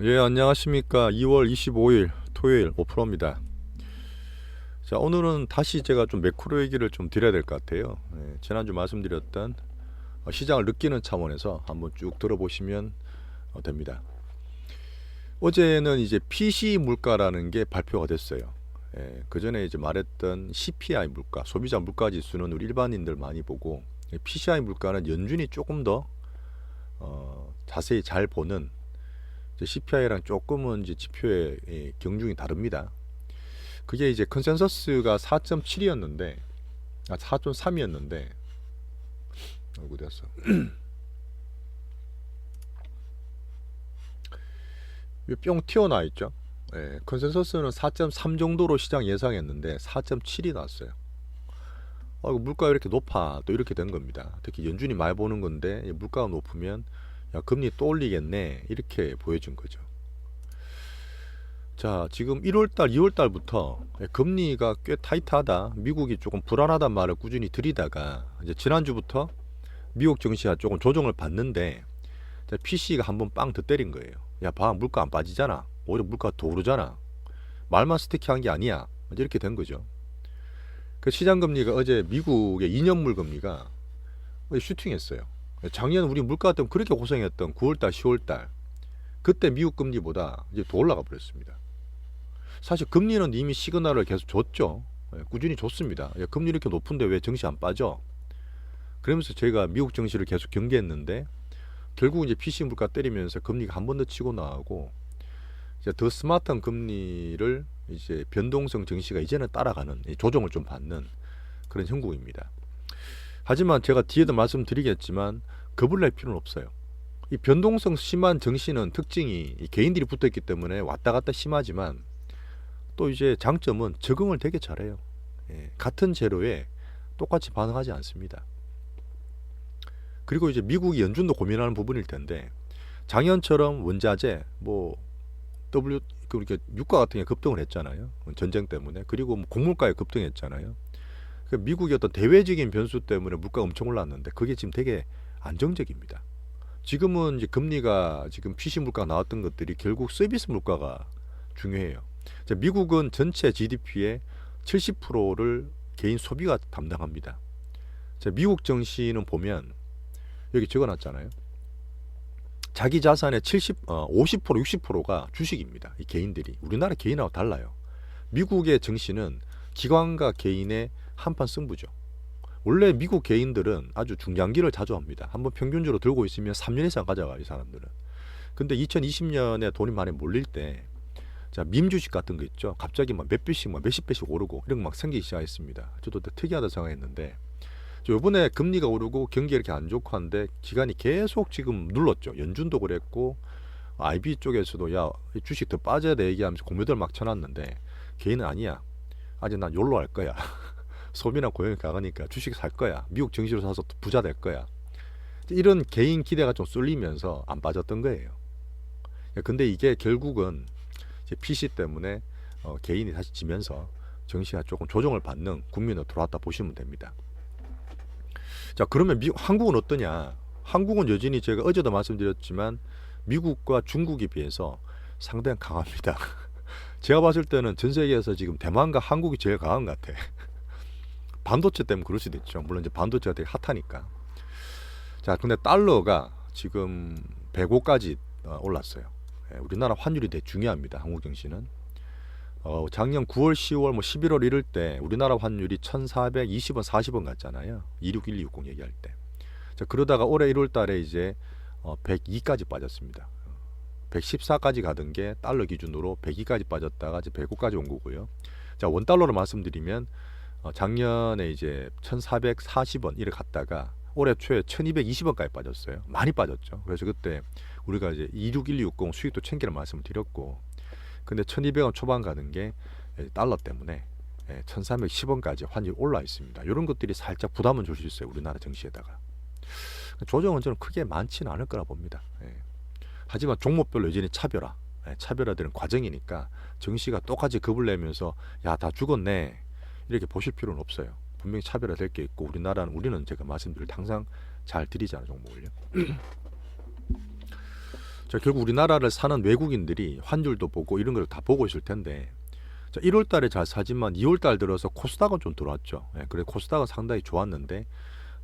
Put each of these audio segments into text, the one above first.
예, 안녕하십니까. 2월 25일 토요일 오프로입니다. 자, 오늘은 다시 제가 좀 매크로 얘기를 좀 드려야 될 것 같아요. 예, 지난주 말씀드렸던 시장을 느끼는 차원에서 한번 쭉 들어보시면 됩니다. 어제는 이제 PC 물가라는 게 발표가 됐어요. 예, 그 전에 이제 말했던 CPI 물가, 소비자 물가 지수는 우리 일반인들 많이 보고, PCI 물가는 연준이 조금 더 자세히 잘 보는 CPI랑 조금은 이제 지표의 경중이 다릅니다. 그게 이제 컨센서스가 4.7이었는데, 4.3이었는데, 어구 됐어. 뿅 튀어나와 있죠. 예, 컨센서스는 4.3 정도로 시장 예상했는데 4.7이 나왔어요. 이거 물가가 이렇게 높아 또 이렇게 된 겁니다. 특히 연준이 많이 보는 건데 물가가 높으면 야, 금리 또 올리겠네 이렇게 보여준 거죠. 자, 지금 1월달, 2월달부터 금리가 꽤 타이트하다, 미국이 조금 불안하단 말을 꾸준히 드리다가 이제 지난주부터 미국 증시가 조금 조정을 받는데 PC가 한번 빵 더 때린 거예요. 야, 봐, 물가 안 빠지잖아. 오히려 물가 더 오르잖아. 말만 스티키한 게 아니야. 이렇게 된 거죠. 그 시장 금리가 어제 미국의 2년물 금리가 슈팅했어요. 작년 우리 물가 때문에 그렇게 고생했던 9월달, 10월달 그때 미국 금리보다 이제 더 올라가 버렸습니다. 사실 금리는 이미 시그널을 계속 줬죠. 꾸준히 줬습니다. 야, 금리 이렇게 높은데 왜 증시 안 빠져? 그러면서 저희가 미국 증시를 계속 경계했는데 결국 이제 PC 물가 때리면서 금리가 한 번 더 치고 나가고 이제 더 스마트한 금리를 이제 변동성 증시가 이제는 따라가는, 조정을 좀 받는 그런 형국입니다. 하지만 제가 뒤에도 말씀드리겠지만 겁을 낼 필요는 없어요. 이 변동성 심한 증시는 특징이 개인들이 붙어있기 때문에 왔다 갔다 심하지만 또 이제 장점은 적응을 되게 잘해요. 같은 재료에 똑같이 반응하지 않습니다. 그리고 이제 미국이 연준도 고민하는 부분일 텐데 작년처럼 원자재 그러니까 유가 같은 게 급등을 했잖아요. 전쟁 때문에. 그리고 곡물가에 급등했잖아요. 그러니까 미국의 어떤 대외적인 변수 때문에 물가가 엄청 올랐는데 그게 지금 되게 안정적입니다. 지금은 이제 금리가 지금 PC 물가가 나왔던 것들이 결국 서비스 물가가 중요해요. 미국은 전체 GDP의 70%를 개인 소비가 담당합니다. 미국 정시는 보면 여기 적어놨잖아요. 자기 자산의 50%, 60%가 주식입니다. 이 개인들이. 우리나라 개인하고 달라요. 미국의 증시는 기관과 개인의 한판 승부죠. 원래 미국 개인들은 아주 중장기를 자주 합니다. 한번 평균적으로 들고 있으면 3년 이상 가져가요, 이 사람들은. 근데 2020년에 돈이 많이 몰릴 때, 자, 밈 주식 같은 거 있죠. 갑자기 막 몇 배씩, 몇십 배씩 오르고 이런 거 막 생기기 시작했습니다. 저도 특이하다 생각했는데, 이번에 금리가 오르고 경기 이렇게 안 좋고 한데 기간이 계속 지금 눌렀죠. 연준도 그랬고 IB 쪽에서도 야, 주식 더 빠져야 돼 얘기하면서 공매도를 막 쳐놨는데 개인은 아니야. 아직 난 욜로 할 거야. 소비나 고용이 강하니까 주식 살 거야. 미국 증시로 사서 부자 될 거야. 이런 개인 기대가 좀 쏠리면서 안 빠졌던 거예요. 근데 이게 결국은 이제 PC 때문에 개인이 다시 지면서 증시가 조금 조정을 받는 국면으로 들어왔다 보시면 됩니다. 자, 그러면 한국은 어떠냐? 한국은 여전히 제가 어제도 말씀드렸지만 미국과 중국에 비해서 상당히 강합니다. 제가 봤을 때는 전 세계에서 지금 대만과 한국이 제일 강한 것 같아. 반도체 때문에 그럴 수도 있죠. 물론 이제 반도체가 되게 핫하니까. 자, 근데 달러가 지금 105까지 올랐어요. 우리나라 환율이 되게 중요합니다. 한국 증시는. 작년 9월, 10월, 11월 이럴 때 우리나라 환율이 1420원, 40원 갔잖아요. 261260 얘기할 때. 자, 그러다가 올해 1월 달에 이제 102까지 빠졌습니다. 114까지 가던 게 달러 기준으로 102까지 빠졌다가 이제 105까지 온 거고요. 자, 원달러로 말씀드리면 작년에 이제 1440원 이래 갔다가 올해 초에 1220원까지 빠졌어요. 많이 빠졌죠. 그래서 그때 우리가 이제 261260 수익도 챙기는 말씀을 드렸고, 근데 1200원 초반 가는 게 달러 때문에 1310원까지 환율이 올라 있습니다. 이런 것들이 살짝 부담은 줄 수 있어요. 우리나라 증시에다가. 조정은 저는 크게 많지는 않을 거라 봅니다. 하지만 종목별로 여전히 차별화되는 과정이니까 증시가 똑같이 겁을 내면서 야, 다 죽었네 이렇게 보실 필요는 없어요. 분명히 차별화될 게 있고 우리는 제가 말씀드릴 때 항상 잘 들이잖아요, 종목을요. 자, 결국 우리나라를 사는 외국인들이 환율도 보고 이런 걸 다 보고 있을 텐데, 자, 1월 달에 잘 사지만 2월 달 들어서 코스닥은 좀 들어왔죠. 예, 그래 코스닥은 상당히 좋았는데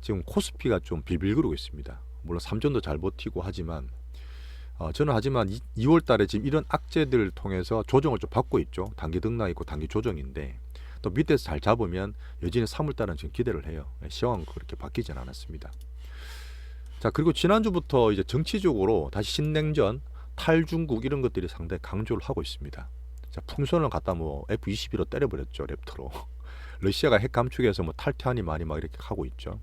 지금 코스피가 좀 빌빌거리고 있습니다. 물론 삼전도 잘 버티고 하지만 저는 2월 달에 지금 이런 악재들을 통해서 조정을 좀 받고 있죠. 단기 등락 있고 단기 조정인데 또 밑에서 잘 잡으면 여전히 3월 달은 지금 기대를 해요. 시황은 그렇게 바뀌진 않았습니다. 자, 그리고 지난주부터 이제 정치적으로 다시 신냉전, 탈중국 이런 것들이 상당히 강조를 하고 있습니다. 자, 풍선을 갖다 뭐 F-22로 때려버렸죠. 랩터로. 러시아가 핵 감축해서 뭐 탈퇴하니 많이 막 이렇게 하고 있죠.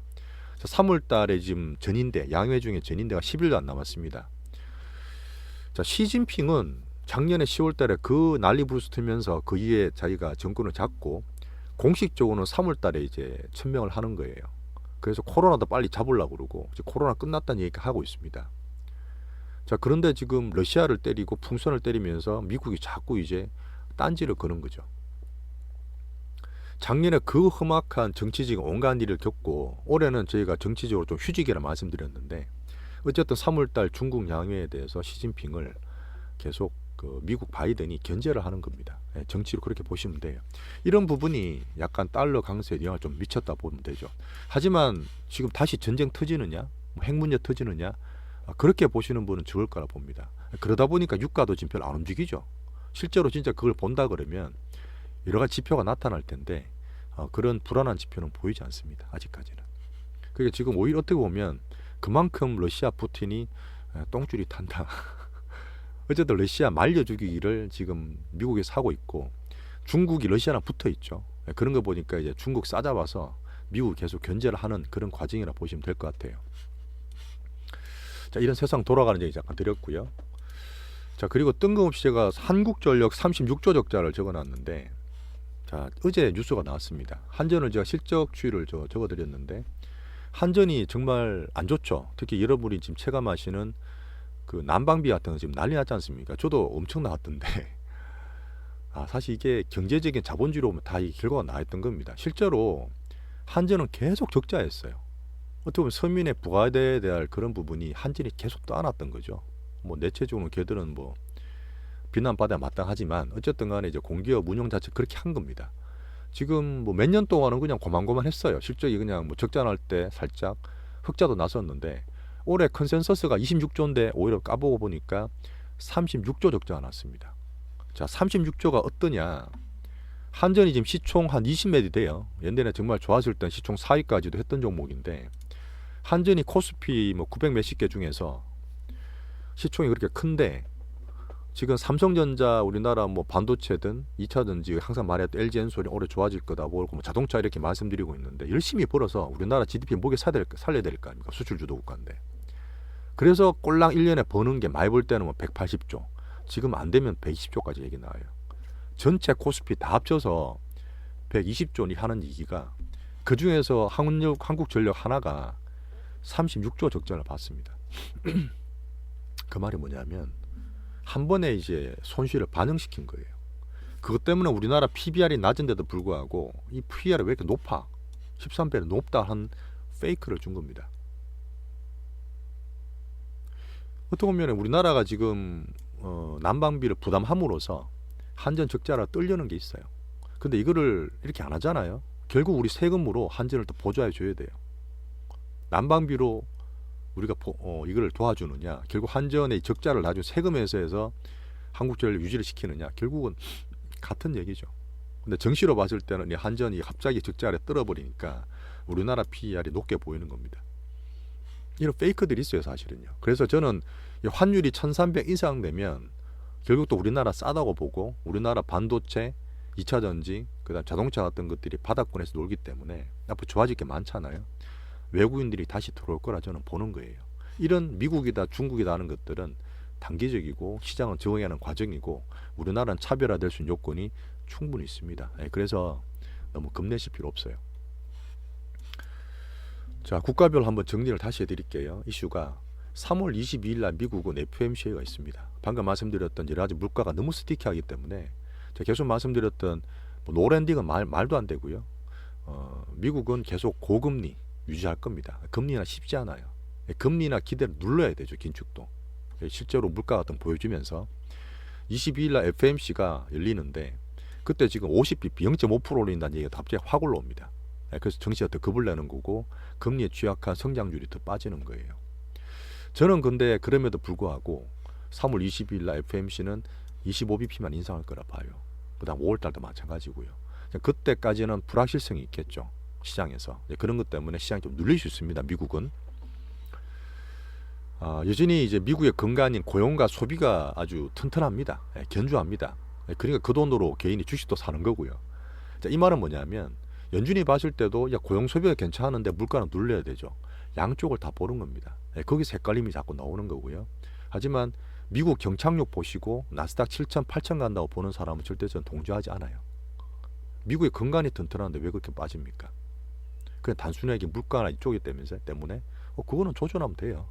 자, 3월 달에 지금 전인대, 양회 중에 전인대가 10일도 안 남았습니다. 자, 시진핑은 작년에 10월 달에 그 난리 부르스트면서 그 이후에 자기가 정권을 잡고 공식적으로는 3월 달에 이제 천명을 하는 거예요. 그래서 코로나도 빨리 잡으려고 그러고 이제 코로나 끝났다는 얘기가 하고 있습니다. 자, 그런데 지금 러시아를 때리고 풍선을 때리면서 미국이 자꾸 이제 딴지를 거는 거죠. 작년에 그 험악한 정치적인 온갖 일을 겪고 올해는 저희가 정치적으로 좀 휴직이라 말씀드렸는데 어쨌든 3월달 중국 양회에 대해서 시진핑을 계속 그 미국 바이든이 견제를 하는 겁니다. 정치로 그렇게 보시면 돼요. 이런 부분이 약간 달러 강세에 영향을 좀 미쳤다 보면 되죠. 하지만 지금 다시 전쟁 터지느냐, 핵 문제 터지느냐, 그렇게 보시는 분은 적을 거라 봅니다. 그러다 보니까 유가도 지금 별로 안 움직이죠. 실제로 진짜 그걸 본다 그러면 여러 가지 지표가 나타날 텐데 그런 불안한 지표는 보이지 않습니다. 아직까지는. 그게 지금 오히려 어떻게 보면 그만큼 러시아 푸틴이 똥줄이 탄다. 어쨌든 러시아 말려 죽이기를 지금 미국에서 하고 있고 중국이 러시아랑 붙어 있죠. 그런 거 보니까 이제 중국 싸잡아서 미국을 계속 견제를 하는 그런 과정이라 보시면 될 것 같아요. 자, 이런 세상 돌아가는 얘기 잠깐 드렸고요. 자, 그리고 뜬금없이 제가 한국전력 36조 적자를 적어놨는데, 자, 어제 뉴스가 나왔습니다. 한전을 제가 실적 추이를 적어드렸는데 한전이 정말 안 좋죠. 특히 여러분이 지금 체감하시는 그 난방비 같은 거 지금 난리 났지 않습니까? 저도 엄청 나왔던데 사실 이게 경제적인 자본주의로 보면 다 이 결과가 나왔던 겁니다. 실제로 한전은 계속 적자였어요. 어떻게 보면 서민의 부가대에 대한 그런 부분이 한전이 계속 떠안았던 거죠. 뭐 내체적으로 걔들은 뭐 비난받아야 마땅하지만 어쨌든 간에 이제 공기업 운영 자체 그렇게 한 겁니다. 지금 뭐 몇 년 동안은 그냥 고만고만했어요. 실적이 그냥 뭐 적자 날 때 살짝 흑자도 났었는데 올해 컨센서스가 26조인데 오히려 까보고 보니까 36조 적자가 났습니다. 자, 36조가 어떠냐? 한전이 지금 시총 한 20매디 돼요. 옛날에 정말 좋았을 땐 시총 4위까지도 했던 종목인데 한전이 코스피 뭐 900 몇십 개 중에서 시총이 그렇게 큰데 지금 삼성전자 우리나라 뭐 반도체든 2차전지 항상 말했던 LG엔솔이 올해 좋아질 거다 뭐 자동차 이렇게 말씀드리고 있는데 열심히 벌어서 우리나라 GDP 목에 살려야 될 거 아닙니까? 수출 주도 국가인데. 그래서 꼴랑 1년에 버는 게 많이 벌 때는 뭐 180조 지금 안 되면 120조까지 얘기 나와요. 전체 코스피 다 합쳐서 120조니 하는 얘기가 그중에서 한국전력 하나가 36조 적자를 봤습니다. 그 말이 뭐냐면 한 번에 이제 손실을 반영시킨 거예요. 그것 때문에 우리나라 PBR이 낮은데도 불구하고 이 PBR이 왜 이렇게 높아? 13배는 높다 한 페이크를 준 겁니다. 어떻게 보면 우리나라가 지금 난방비를 부담함으로써 한전 적자를 끌려는 게 있어요. 근데 이거를 이렇게 안 하잖아요. 결국 우리 세금으로 한전을 또 보조해 줘야 돼요. 난방비로 우리가 이걸 도와주느냐, 결국 한전의 적자를 나중에 세금에서 해서 한국전력 유지를 시키느냐, 결국은 같은 얘기죠. 근데 정시로 봤을 때는 이 한전이 갑자기 적자를 떨어버리니까 우리나라 PER이 높게 보이는 겁니다. 이런 페이크들이 있어요, 사실은요. 그래서 저는 환율이 1300 이상 되면 결국 또 우리나라 싸다고 보고 우리나라 반도체, 2차전지, 그다음 자동차 같은 것들이 바닥권에서 놀기 때문에 앞으로 좋아질 게 많잖아요. 외국인들이 다시 들어올 거라 저는 보는 거예요. 이런 미국이다 중국이다 하는 것들은 단기적이고 시장은 적응하는 과정이고 우리나라는 차별화될 수 있는 요건이 충분히 있습니다. 그래서 너무 겁내실 필요 없어요. 자, 국가별로 한번 정리를 다시 해드릴게요. 이슈가 3월 22일 날 미국은 FOMC가 있습니다. 방금 말씀드렸던 여러 가지 물가가 너무 스티키하기 때문에 제가 계속 말씀드렸던 뭐 노랜딩은 말도 안 되고요. 미국은 계속 고금리 유지할 겁니다. 금리나 쉽지 않아요. 금리나 기대를 눌러야 되죠. 긴축도. 실제로 물가 같은 거 보여주면서 22일 날 FMC가 열리는데 그때 지금 50bp 0.5% 올린다는 얘기가 갑자기 확 올라옵니다. 그래서 증시가 더 급을 내는 거고 금리에 취약한 성장률이 더 빠지는 거예요. 저는 근데 그럼에도 불구하고 3월 22일 날 FMC는 25bp만 인상할 거라 봐요. 그다음 5월 달도 마찬가지고요. 그때까지는 불확실성이 있겠죠. 시장에서. 그런 것 때문에 시장이 좀 눌릴 수 있습니다. 미국은. 여전히 이제 미국의 근간인 고용과 소비가 아주 튼튼합니다. 견주합니다. 그러니까 그 돈으로 개인이 주식도 사는 거고요. 자, 이 말은 뭐냐면 연준이 봤을 때도 야, 고용 소비가 괜찮은데 물가는 눌려야 되죠. 양쪽을 다 보는 겁니다. 거기서 헷갈림이 자꾸 나오는 거고요. 하지만 미국 경착륙 보시고 나스닥 7천, 8천 간다고 보는 사람은 절대 저는 동조하지 않아요. 미국의 근간이 튼튼한데 왜 그렇게 빠집니까? 그냥 단순하게 물가나 이쪽이 때문에 그거는 조절하면 돼요.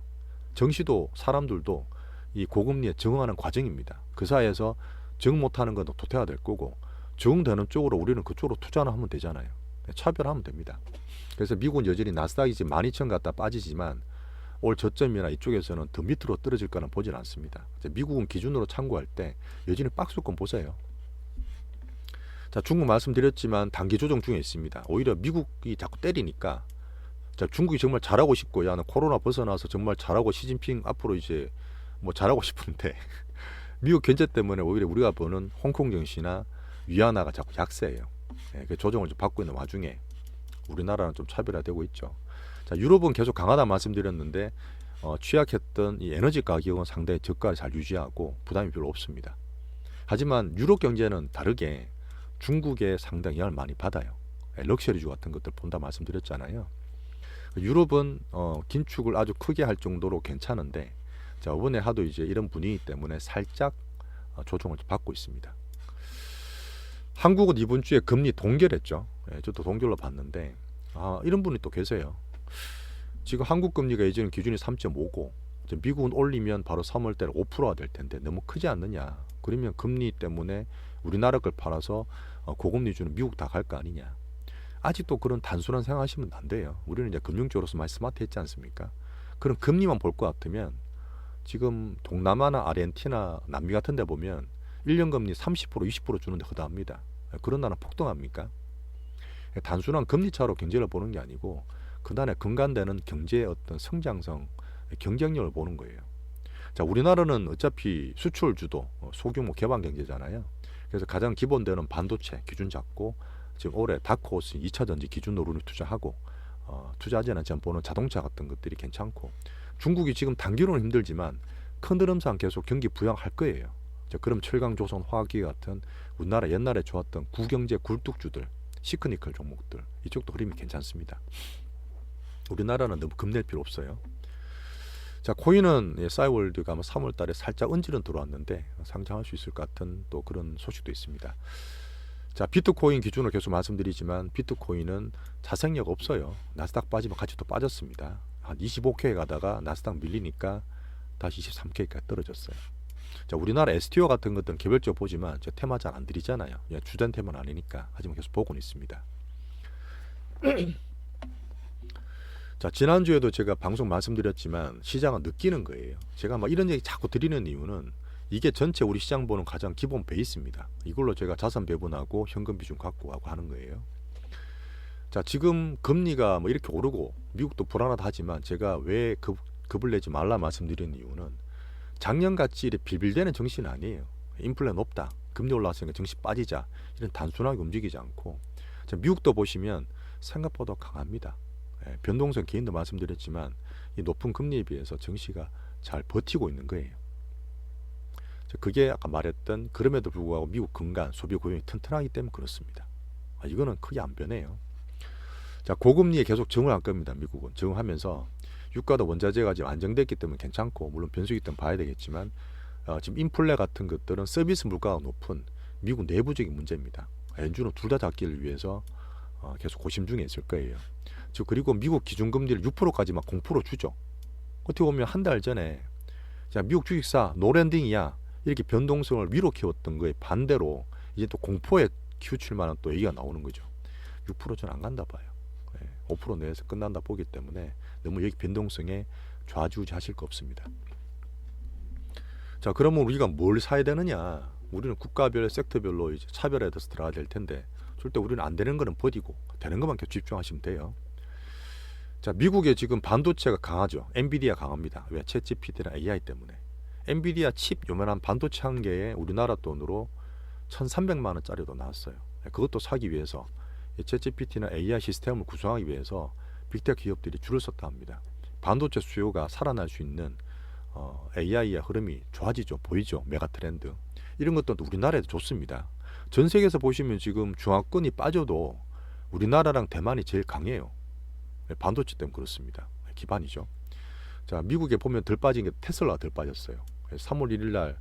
정시도 사람들도 이 고금리에 적응하는 과정입니다. 그 사이에서 적응 못하는 건 도태가 될 거고 적응되는 쪽으로 우리는 그쪽으로 투자를 하면 되잖아요. 차별하면 됩니다. 그래서 미국은 여전히 나스닥이 지금 12,000 갔다 빠지지만 올 저점이나 이쪽에서는 더 밑으로 떨어질 거는 보질 않습니다. 미국은 기준으로 참고할 때 여전히 박스권 보세요. 자, 중국 말씀드렸지만 단기 조정 중에 있습니다. 오히려 미국이 자꾸 때리니까 자, 중국이 정말 잘하고 싶고 야, 코로나 벗어나서 정말 잘하고 시진핑 앞으로 이제 뭐 잘하고 싶은데 미국 견제 때문에 오히려 우리가 보는 홍콩 증시나 위안화가 자꾸 약세예요. 그 조정을 좀 받고 있는 와중에 우리나라는 좀 차별화되고 있죠. 자, 유럽은 계속 강하다 말씀드렸는데 취약했던 이 에너지 가격은 상당히 저가를 잘 유지하고 부담이 별로 없습니다. 하지만 유럽 경제는 다르게 중국에 상당히 영향을 많이 받아요. 럭셔리주 같은 것들 본다 말씀드렸잖아요. 유럽은 긴축을 아주 크게 할 정도로 괜찮은데 자, 이번에 하도 이제 이런 분위기 때문에 살짝 조정을 받고 있습니다. 한국은 이번 주에 금리 동결했죠. 저도 동결로 봤는데 이런 분이 또 계세요. 지금 한국 금리가 예전 기준이 3.5고 미국은 올리면 바로 3월 달에 5%가 될 텐데 너무 크지 않느냐. 그러면 금리 때문에 우리나라 걸 팔아서 고금리 주는 미국 다 갈 거 아니냐. 아직도 그런 단순한 생각하시면 안 돼요. 우리는 이제 금융적으로서 많이 스마트했지 않습니까? 그런 금리만 볼 것 같으면 지금 동남아나 아르헨티나, 남미 같은 데 보면 1년 금리 30%, 20% 주는데 허다합니다. 그런 나라는 폭등합니까? 단순한 금리 차로 경제를 보는 게 아니고 그다음에 근간되는 경제의 어떤 성장성, 경쟁력을 보는 거예요. 자, 우리나라는 어차피 수출 주도 소규모 개방 경제잖아요. 그래서 가장 기본되는 반도체 기준 잡고 지금 올해 다크호스 2차 전지 기준으로 투자하고 투자하지 않지만 보는 자동차 같은 것들이 괜찮고 중국이 지금 단기로는 힘들지만 큰 흐름상 계속 경기 부양할 거예요. 자, 그럼 철강조선, 화학기계 같은 우리나라 옛날에 좋았던 구경제 굴뚝주들, 시크니컬 종목들 이쪽도 흐름이 괜찮습니다. 우리나라는 너무 겁낼 필요 없어요. 자, 코인은 싸이월드가 아마 3월 달에 살짝 언질은 들어왔는데 상장할 수 있을 것 같은 또 그런 소식도 있습니다. 자, 비트코인 기준으로 계속 말씀드리지만 비트코인은 자생력 없어요. 나스닥 빠지면 같이 또 빠졌습니다. 한 25K 가다가 나스닥 밀리니까 다시 23K까지 떨어졌어요. 자, 우리나라 STO 같은 것들은 개별적으로 보지만 저 테마 잘 안 드리잖아요. 주된 테마는 아니니까. 하지만 계속 보고는 있습니다. 자, 지난주에도 제가 방송 말씀드렸지만 시장은 느끼는 거예요. 제가 막 이런 얘기 자꾸 드리는 이유는 이게 전체 우리 시장 보는 가장 기본 베이스입니다. 이걸로 제가 자산 배분하고 현금 비중 갖고 가고 하는 거예요. 자, 지금 금리가 뭐 이렇게 오르고 미국도 불안하다 하지만 제가 왜 급을 내지 말라 말씀드리는 이유는 작년같이 이렇게 빌빌대는 정신은 아니에요. 인플레 높다, 금리 올라왔으니까 정신 빠지자 이런 단순하게 움직이지 않고 자, 미국도 보시면 생각보다 강합니다. 변동성 개인도 말씀드렸지만 이 높은 금리에 비해서 증시가 잘 버티고 있는 거예요. 그게 아까 말했던 그럼에도 불구하고 미국 근간 소비 고용이 튼튼하기 때문에 그렇습니다. 이거는 크게 안 변해요. 자, 고금리에 계속 적응할 겁니다. 미국은 적응하면서 유가도 원자재가 지금 안정됐기 때문에 괜찮고 물론 변수기 때문에 봐야 되겠지만 지금 인플레 같은 것들은 서비스 물가가 높은 미국 내부적인 문제입니다. 연준은 둘 다 잡기를 위해서 계속 고심 중에 있을 거예요. 그리고 미국 기준금리를 6%까지 막 0% 주죠. 어떻게 보면 한 달 전에 자, 미국 주식사 노랜딩이야 이렇게 변동성을 위로 키웠던 거에 반대로 이제 또 공포에 키우칠 만한 또 얘기가 나오는 거죠. 6%는 안 간다 봐요. 5% 내에서 끝난다 보기 때문에 너무 여기 변동성에 좌지우지 하실 거 없습니다. 자, 그러면 우리가 뭘 사야 되느냐? 우리는 국가별, 섹터별로 이제 차별에 대해서 들어가야 될 텐데, 절대 우리는 안 되는 거는 버리고 되는 것만 계속 집중하시면 돼요. 자, 미국에 지금 반도체가 강하죠. 엔비디아 강합니다. 왜? 챗GPT나 AI 때문에. 엔비디아 칩 요만한 반도체 한 개에 우리나라 돈으로 1,300만 원짜리도 나왔어요. 그것도 사기 위해서 챗GPT나 AI 시스템을 구성하기 위해서 빅테크 기업들이 줄을 섰다 합니다. 반도체 수요가 살아날 수 있는 AI의 흐름이 좋아지죠. 보이죠. 메가 트렌드. 이런 것도 우리나라에도 좋습니다. 전 세계에서 보시면 지금 중화권이 빠져도 우리나라랑 대만이 제일 강해요. 반도체 때문에 그렇습니다. 기반이죠. 자, 미국에 보면 덜 빠진 게 테슬라가 덜 빠졌어요. 3월 1일 날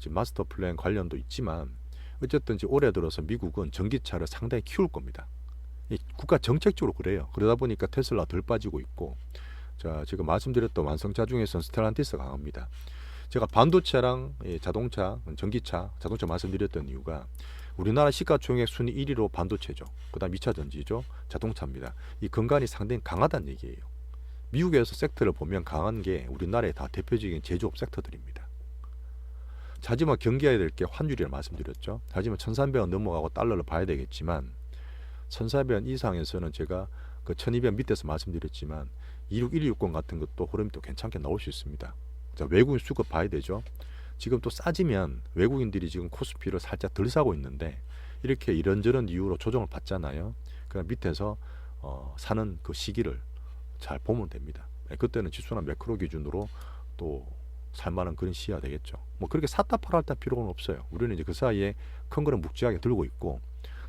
지금 마스터 플랜 관련도 있지만 어쨌든 올해 들어서 미국은 전기차를 상당히 키울 겁니다. 국가 정책적으로 그래요. 그러다 보니까 테슬라 덜 빠지고 있고, 자, 지금 말씀드렸던 완성차 중에서는 스텔란티스 강합니다. 제가 반도체랑 자동차, 전기차, 자동차 말씀드렸던 이유가 우리나라 시가총액 순위 1위로 반도체죠. 그 다음 2차 전지죠. 자동차입니다. 이 근간이 상당히 강하다는 얘기예요. 미국에서 섹터를 보면 강한 게 우리나라의 다 대표적인 제조업 섹터들입니다. 하지만 경계해야 될 게 환율이라 말씀드렸죠. 하지만 1,300원 넘어가고 달러를 봐야 되겠지만 1,400원 이상에서는 제가 그 1,200원 밑에서 말씀드렸지만 26160 같은 것도 흐름이 또 괜찮게 나올 수 있습니다. 자, 외국인 수급 봐야 되죠. 지금 또 싸지면 외국인들이 지금 코스피를 살짝 덜 사고 있는데 이렇게 이런저런 이유로 조정을 받잖아요. 그럼 밑에서 사는 그 시기를 잘 보면 됩니다. 그때는 지수나 매크로 기준으로 또 살만한 그런 시기가 되겠죠. 뭐 그렇게 샀다 팔았다 필요는 없어요. 우리는 이제 그 사이에 큰 거는 묵직하게 들고 있고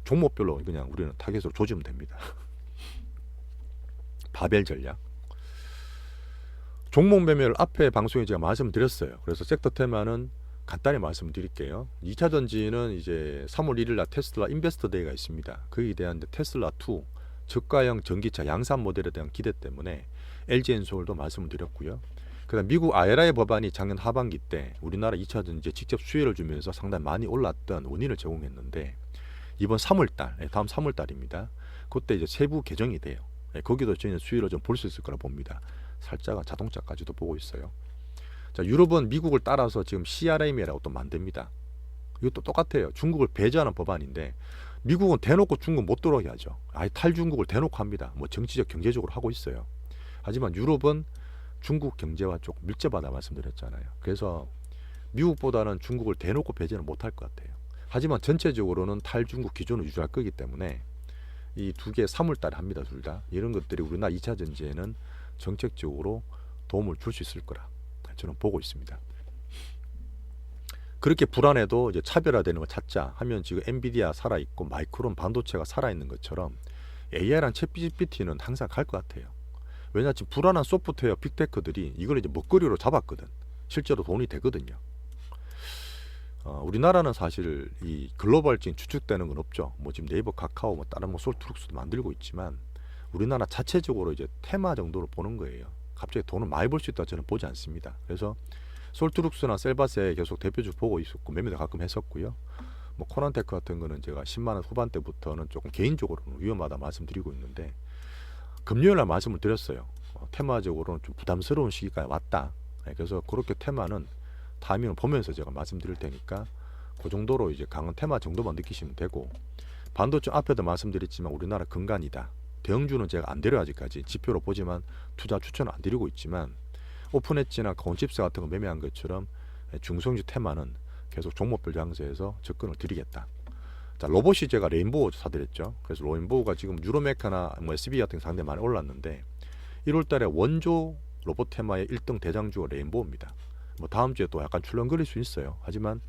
종목별로 그냥 우리는 타겟으로 조지면 됩니다. 바벨 전략. 종목 매매를 앞에 방송에 제가 말씀드렸어요. 그래서 섹터 테마는 간단히 말씀드릴게요. 2차 전지는 이제 3월 1일 날 테슬라 인베스터 데이가 있습니다. 거기에 대한 테슬라 2 저가형 전기차 양산 모델에 대한 기대 때문에 LG엔솔도 말씀을 드렸고요. 그다음 미국 IRA 법안이 작년 하반기 때 우리나라 2차 전지에 직접 수혜를 주면서 상당히 많이 올랐던 원인을 제공했는데 이번 3월달, 다음 3월달입니다. 그때 이제 세부 개정이 돼요. 거기도 저희는 수혜를 좀 볼 수 있을 거라 봅니다. 살짝은 자동차까지도 보고 있어요. 자, 유럽은 미국을 따라서 지금 CRM이라고 또 만듭니다. 이것도 똑같아요. 중국을 배제하는 법안인데 미국은 대놓고 중국 못 들어오게 하죠. 아예 탈중국을 대놓고 합니다. 뭐 정치적 경제적으로 하고 있어요. 하지만 유럽은 중국 경제와 조금 밀접하다 말씀드렸잖아요. 그래서 미국보다는 중국을 대놓고 배제는 못할 것 같아요. 하지만 전체적으로는 탈중국 기준을 유지할 거기 때문에 이 두 개 3월달에 합니다. 둘 다. 이런 것들이 우리나라 2차 전지에는 정책적으로 도움을 줄 수 있을 거라 저는 보고 있습니다. 그렇게 불안해도 이제 차별화되는 걸 찾자 하면 지금 엔비디아 살아있고 마이크론 반도체가 살아있는 것처럼 AI랑 챗GPT는 항상 갈 것 같아요. 왜냐 지금 불안한 소프트웨어 빅테크들이 이걸 이제 먹거리로 잡았거든. 실제로 돈이 되거든요. 우리나라는 사실 이 글로벌적인 주축되는 건 없죠. 뭐 지금 네이버, 카카오, 뭐 다른 뭐 솔트룩스도 만들고 있지만 우리나라 자체적으로 이제 테마 정도로 보는 거예요. 갑자기 돈을 많이 벌 수 있다 저는 보지 않습니다. 그래서 솔트룩스나 셀바세 계속 대표적 보고 있었고 매매도 가끔 했었고요. 뭐 코난테크 같은 거는 제가 10만 원 후반대부터는 조금 개인적으로는 위험하다 말씀드리고 있는데 금요일 날 말씀을 드렸어요. 테마적으로는 좀 부담스러운 시기가 왔다. 그래서 그렇게 테마는 타이밍을 보면서 제가 말씀드릴 테니까 그 정도로 이제 강한 테마 정도만 느끼시면 되고 반도체 앞에도 말씀드렸지만 우리나라 근간이다. 대형주는 제가 안 데려 아직까지 지표로 보지만 투자 추천을 안 드리고 있지만 오픈엣지나 건칩스 같은 거 매매한 것처럼 중성주 테마는 계속 종목별 장세에서 접근을 드리겠다. 자, 로봇이 제가 레인보우 사드렸죠. 그래서 레인보우가 지금 유로메카나 뭐 SB 같은 게 상당히 많이 올랐는데 1월달에 원조 로봇 테마의 1등 대장주가 레인보우입니다. 뭐 다음 주에 또 약간 출렁거릴 수 있어요. 하지만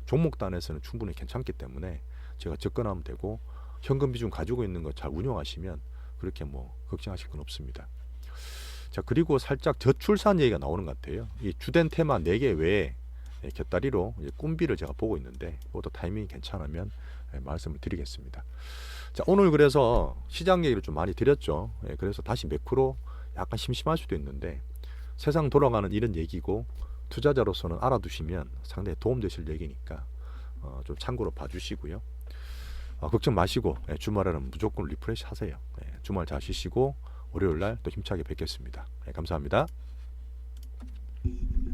종목단에서는 충분히 괜찮기 때문에 제가 접근하면 되고 현금 비중 가지고 있는 거 잘 운용하시면 그렇게 뭐 걱정하실 건 없습니다. 자, 그리고 살짝 저출산 얘기가 나오는 것 같아요. 이 주된 테마 4개 외에 곁다리로 이제 꿈비를 제가 보고 있는데 그것도 타이밍이 괜찮으면 말씀을 드리겠습니다. 자, 오늘 그래서 시장 얘기를 좀 많이 드렸죠. 그래서 다시 매크로 약간 심심할 수도 있는데 세상 돌아가는 이런 얘기고 투자자로서는 알아두시면 상당히 도움되실 얘기니까 좀 참고로 봐주시고요. 걱정 마시고 주말에는 무조건 리프레시 하세요. 주말 잘 쉬시고 월요일날 또 힘차게 뵙겠습니다. 감사합니다.